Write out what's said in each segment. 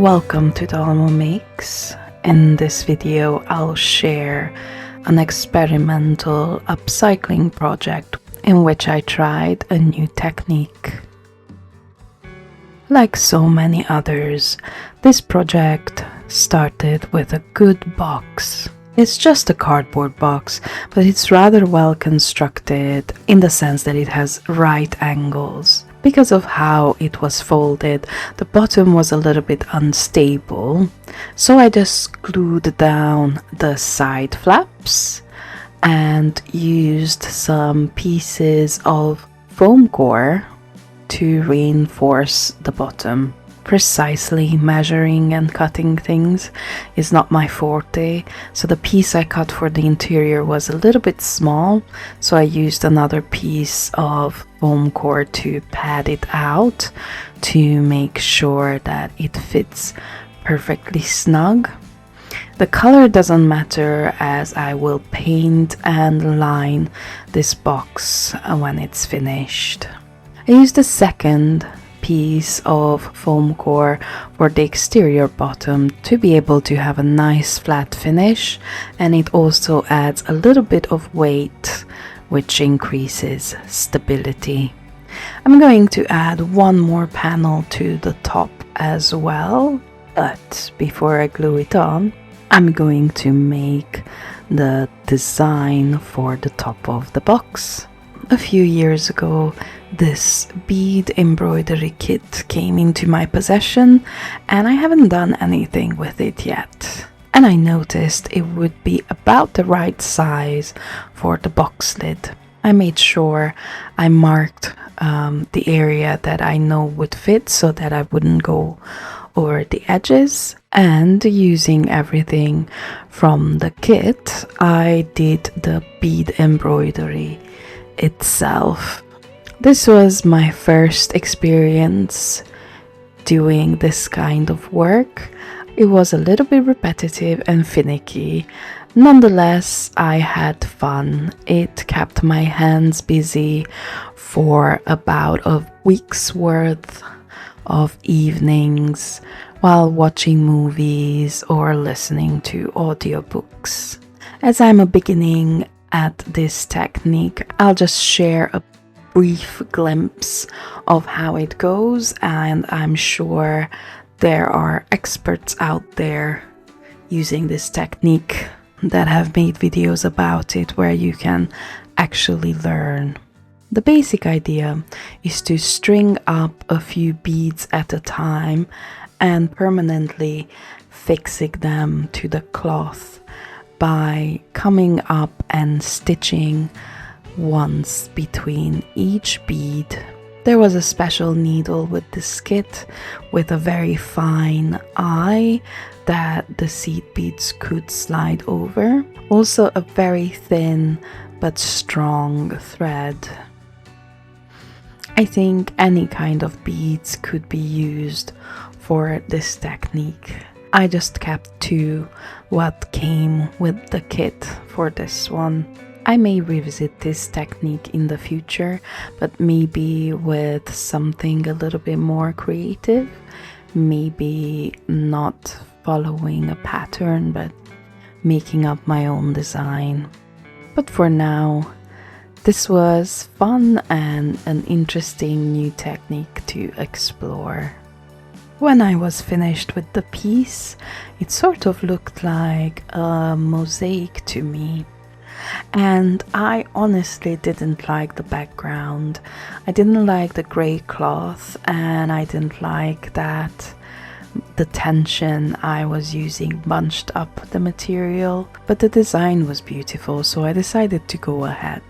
Welcome to Dalma Makes. In this video, I'll share an experimental upcycling project in which I tried a new technique. Like so many others, this project started with a good box. It's just a cardboard box, but it's rather well constructed in the sense that it has right angles. Because of how it was folded, the bottom was a little bit unstable, so I just glued down the side flaps and used some pieces of foamcore to reinforce the bottom. Precisely measuring and cutting things is not my forte, so the piece I cut for the interior was a little bit small, so I used another piece of foam core to pad it out to make sure that it fits perfectly snug. The color doesn't matter, as I will paint and line this box when it's finished. I used a second piece of foam core for the exterior bottom to be able to have a nice flat finish, and it also adds a little bit of weight, which increases stability. I'm going to add one more panel to the top as well, but before I glue it on, I'm going to make the design for the top of the box. A few years ago, this bead embroidery kit came into my possession, and I haven't done anything with it yet. And I noticed it would be about the right size for the box lid. I made sure I marked the area that I know would fit so that I wouldn't go over the edges, and using everything from the kit, I did the bead embroidery itself. This was my first experience doing this kind of work. It was a little bit repetitive and finicky. Nonetheless, I had fun. It kept my hands busy for about a week's worth of evenings while watching movies or listening to audiobooks. As I'm a beginning at this technique, I'll just share a brief glimpse of how it goes, and I'm sure there are experts out there using this technique that have made videos about it where you can actually learn. The basic idea is to string up a few beads at a time and permanently fixing them to the cloth by coming up and stitching once between each bead. There was a special needle with this kit with a very fine eye that the seed beads could slide over. Also a very thin but strong thread. I think any kind of beads could be used for this technique. I just kept to what came with the kit for this one. I may revisit this technique in the future, but maybe with something a little bit more creative. Maybe not following a pattern, but making up my own design. But for now, this was fun and an interesting new technique to explore. When I was finished with the piece, it sort of looked like a mosaic to me. And I honestly didn't like the background. I didn't like the grey cloth, and I didn't like that the tension I was using bunched up the material. But the design was beautiful, so I decided to go ahead.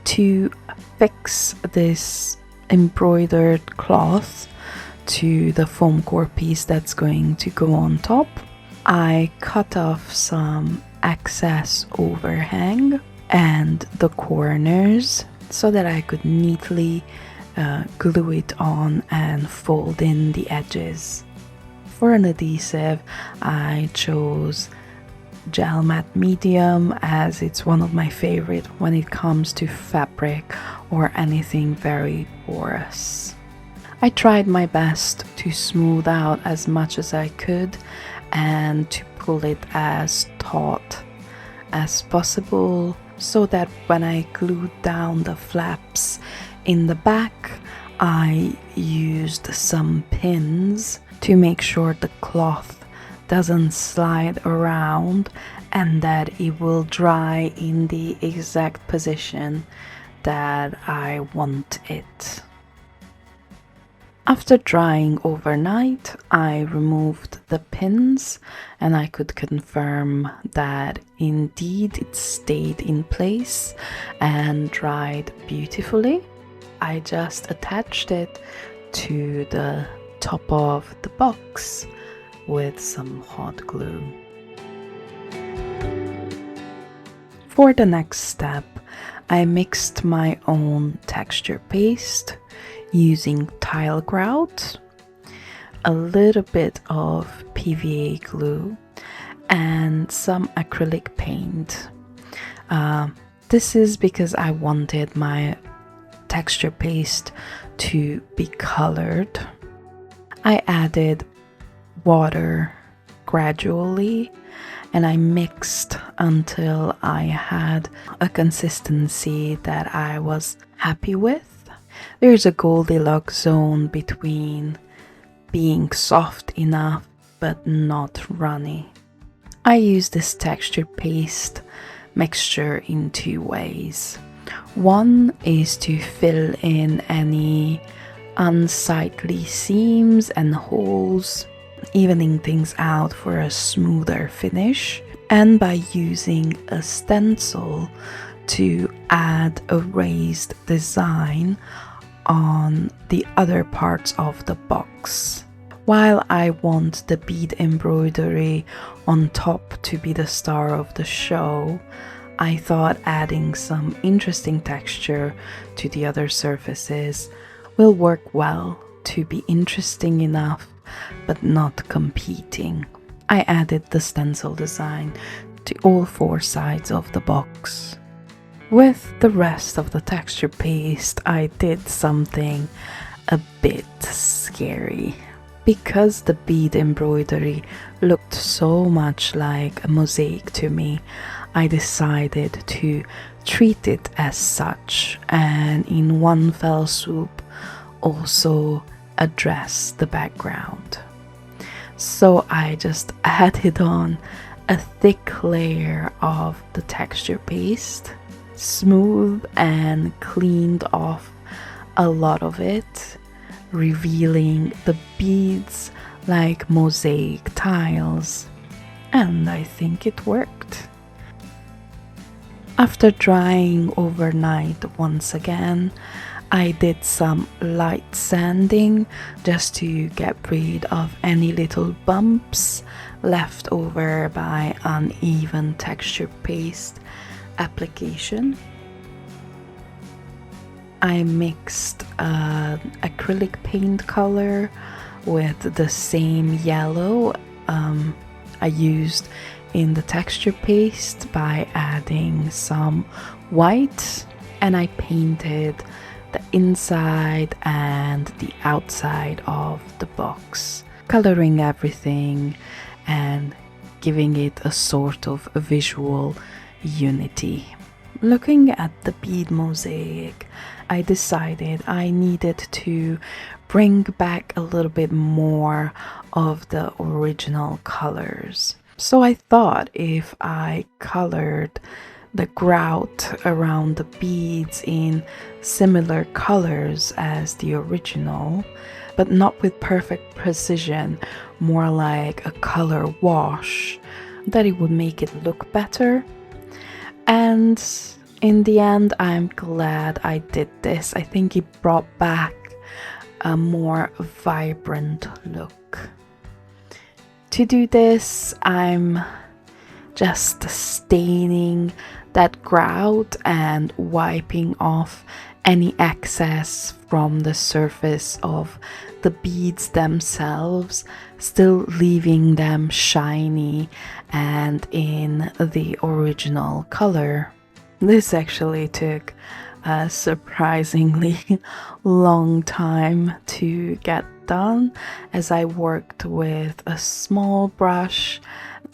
To fix this embroidered cloth to the foam core piece that's going to go on top, I cut off some excess overhang and the corners so that I could neatly glue it on and fold in the edges. For an adhesive, I chose Gel Matte Medium, as it's one of my favorite when it comes to fabric or anything very porous. I tried my best to smooth out as much as I could and to pull it as taut as possible, so that when I glued down the flaps in the back, I used some pins to make sure the cloth doesn't slide around and that it will dry in the exact position that I want it. After drying overnight, I removed the pins and I could confirm that indeed it stayed in place and dried beautifully. I just attached it to the top of the box with some hot glue. For the next step, I mixed my own texture paste using tile grout, a little bit of PVA glue, and some acrylic paint. This is because I wanted my texture paste to be colored. I added water gradually and I mixed until I had a consistency that I was happy with. There's a Goldilocks zone between being soft enough but not runny. I use this texture paste mixture in two ways. One is to fill in any unsightly seams and holes, evening things out for a smoother finish, and by using a stencil to add a raised design on the other parts of the box. While I want the bead embroidery on top to be the star of the show, I thought adding some interesting texture to the other surfaces will work well to be interesting enough but not competing. I added the stencil design to all four sides of the box. With the rest of the texture paste, I did something a bit scary. Because the bead embroidery looked so much like a mosaic to me, I decided to treat it as such and in one fell swoop also address the background. So I just added on a thick layer of the texture paste, smooth and cleaned off a lot of it, revealing the beads like mosaic tiles, and I think it worked. After drying overnight once again, I did some light sanding just to get rid of any little bumps left over by uneven texture paste application. I mixed acrylic paint color with the same yellow I used in the texture paste by adding some white, and I painted the inside and the outside of the box, coloring everything and giving it a sort of a visual unity. Looking at the bead mosaic, I decided I needed to bring back a little bit more of the original colors. So I thought if I colored the grout around the beads in similar colors as the original, but not with perfect precision, more like a color wash, that it would make it look better. And in the end, I'm glad I did this. I think it brought back a more vibrant look. To do this, I'm just staining that grout and wiping off any excess from the surface of the beads themselves, still leaving them shiny and in the original color. This actually took a surprisingly long time to get done, as I worked with a small brush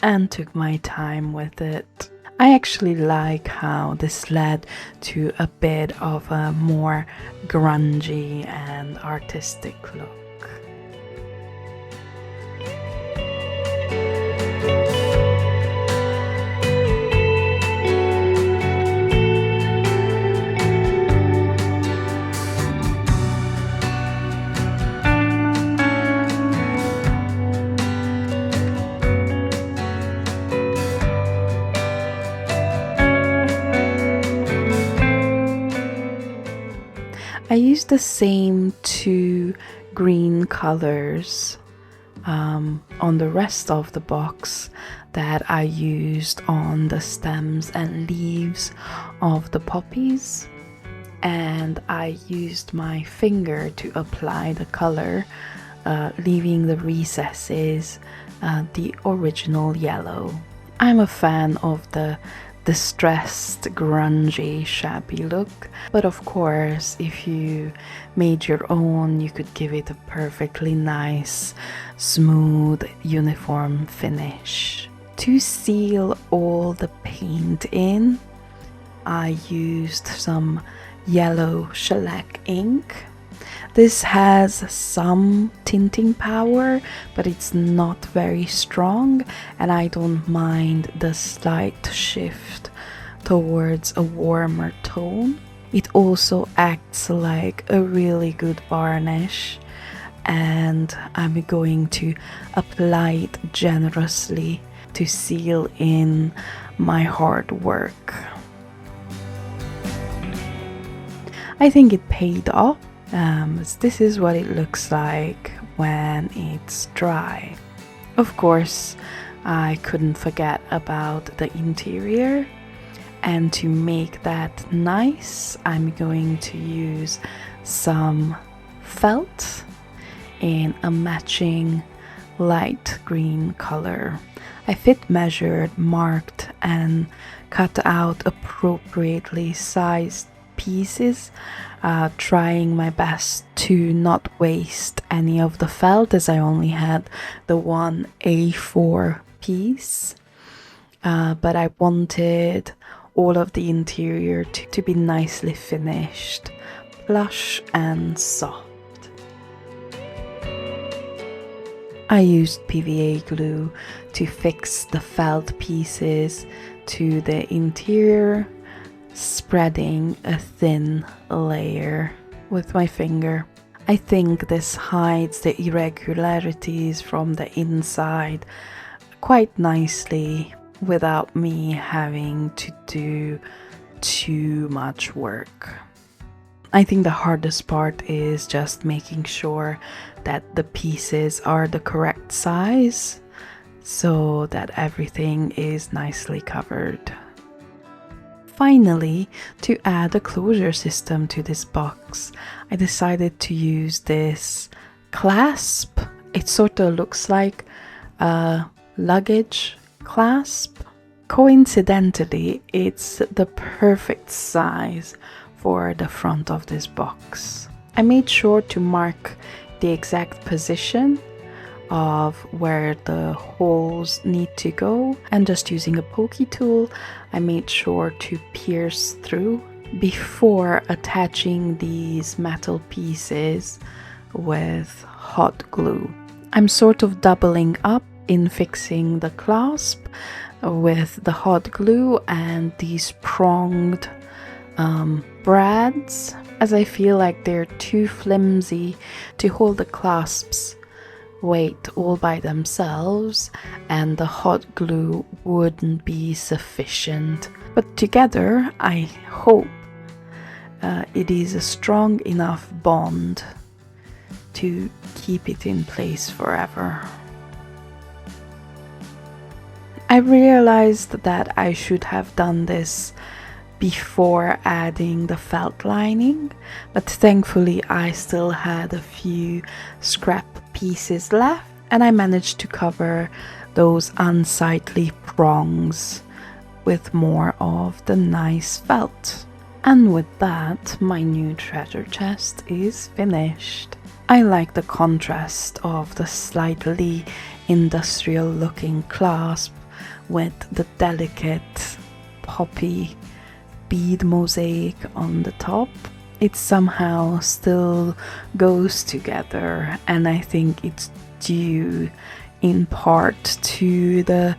and took my time with it. I actually like how this led to a bit of a more grungy and artistic look. I used the same two green colors on the rest of the box that I used on the stems and leaves of the poppies, and I used my finger to apply the color, leaving the recesses the original yellow. I'm a fan of the distressed, grungy, shabby look, but of course, if you made your own, you could give it a perfectly nice, smooth, uniform finish. To seal all the paint in, I used some yellow shellac ink. This has some tinting power, but it's not very strong, and I don't mind the slight shift towards a warmer tone. It also acts like a really good varnish, and I'm going to apply it generously to seal in my hard work. I think it paid off. This is what it looks like when it's dry. Of course, I couldn't forget about the interior, and to make that nice, I'm going to use some felt in a matching light green color. I fit measured, marked, and cut out appropriately sized pieces, trying my best to not waste any of the felt, as I only had the one A4 piece, but I wanted all of the interior to be nicely finished, plush and soft. I used PVA glue to fix the felt pieces to the interior, spreading a thin layer with my finger. I think this hides the irregularities from the inside quite nicely without me having to do too much work. I think the hardest part is just making sure that the pieces are the correct size so that everything is nicely covered. Finally, to add a closure system to this box, I decided to use this clasp. It sort of looks like a luggage clasp. Coincidentally, it's the perfect size for the front of this box. I made sure to mark the exact position of where the holes need to go, and just using a pokey tool, I made sure to pierce through before attaching these metal pieces with hot glue. I'm sort of doubling up in fixing the clasp with the hot glue and these pronged brads, as I feel like they're too flimsy to hold the clasps weight all by themselves, and the hot glue wouldn't be sufficient. But together, I hope it is a strong enough bond to keep it in place forever. I realized that I should have done this before adding the felt lining, but thankfully I still had a few scrap pieces left, and I managed to cover those unsightly prongs with more of the nice felt. And with that, my new treasure chest is finished. I like the contrast of the slightly industrial looking clasp with the delicate poppy bead mosaic on the top. It somehow still goes together, and I think it's due in part to the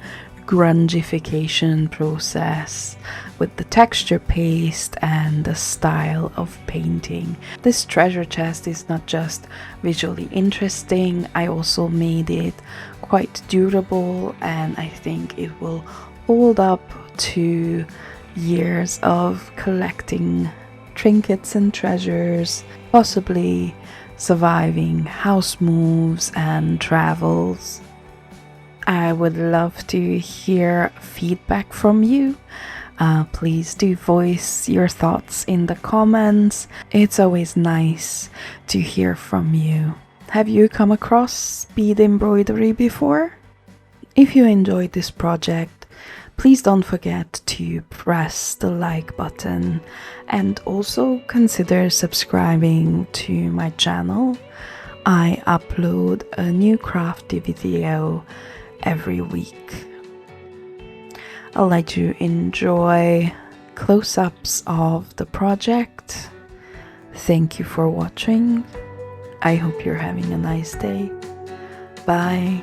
grungification process with the texture paste and the style of painting. This treasure chest is not just visually interesting, I also made it quite durable, and I think it will hold up to years of collecting trinkets and treasures, possibly surviving house moves and travels. I would love to hear feedback from you. Please do voice your thoughts in the comments. It's always nice to hear from you. Have you come across bead embroidery before? If you enjoyed this project, please don't forget to press the like button and also consider subscribing to my channel. I upload a new crafty video every week. I'll let you enjoy close-ups of the project. Thank you for watching. I hope you're having a nice day. Bye.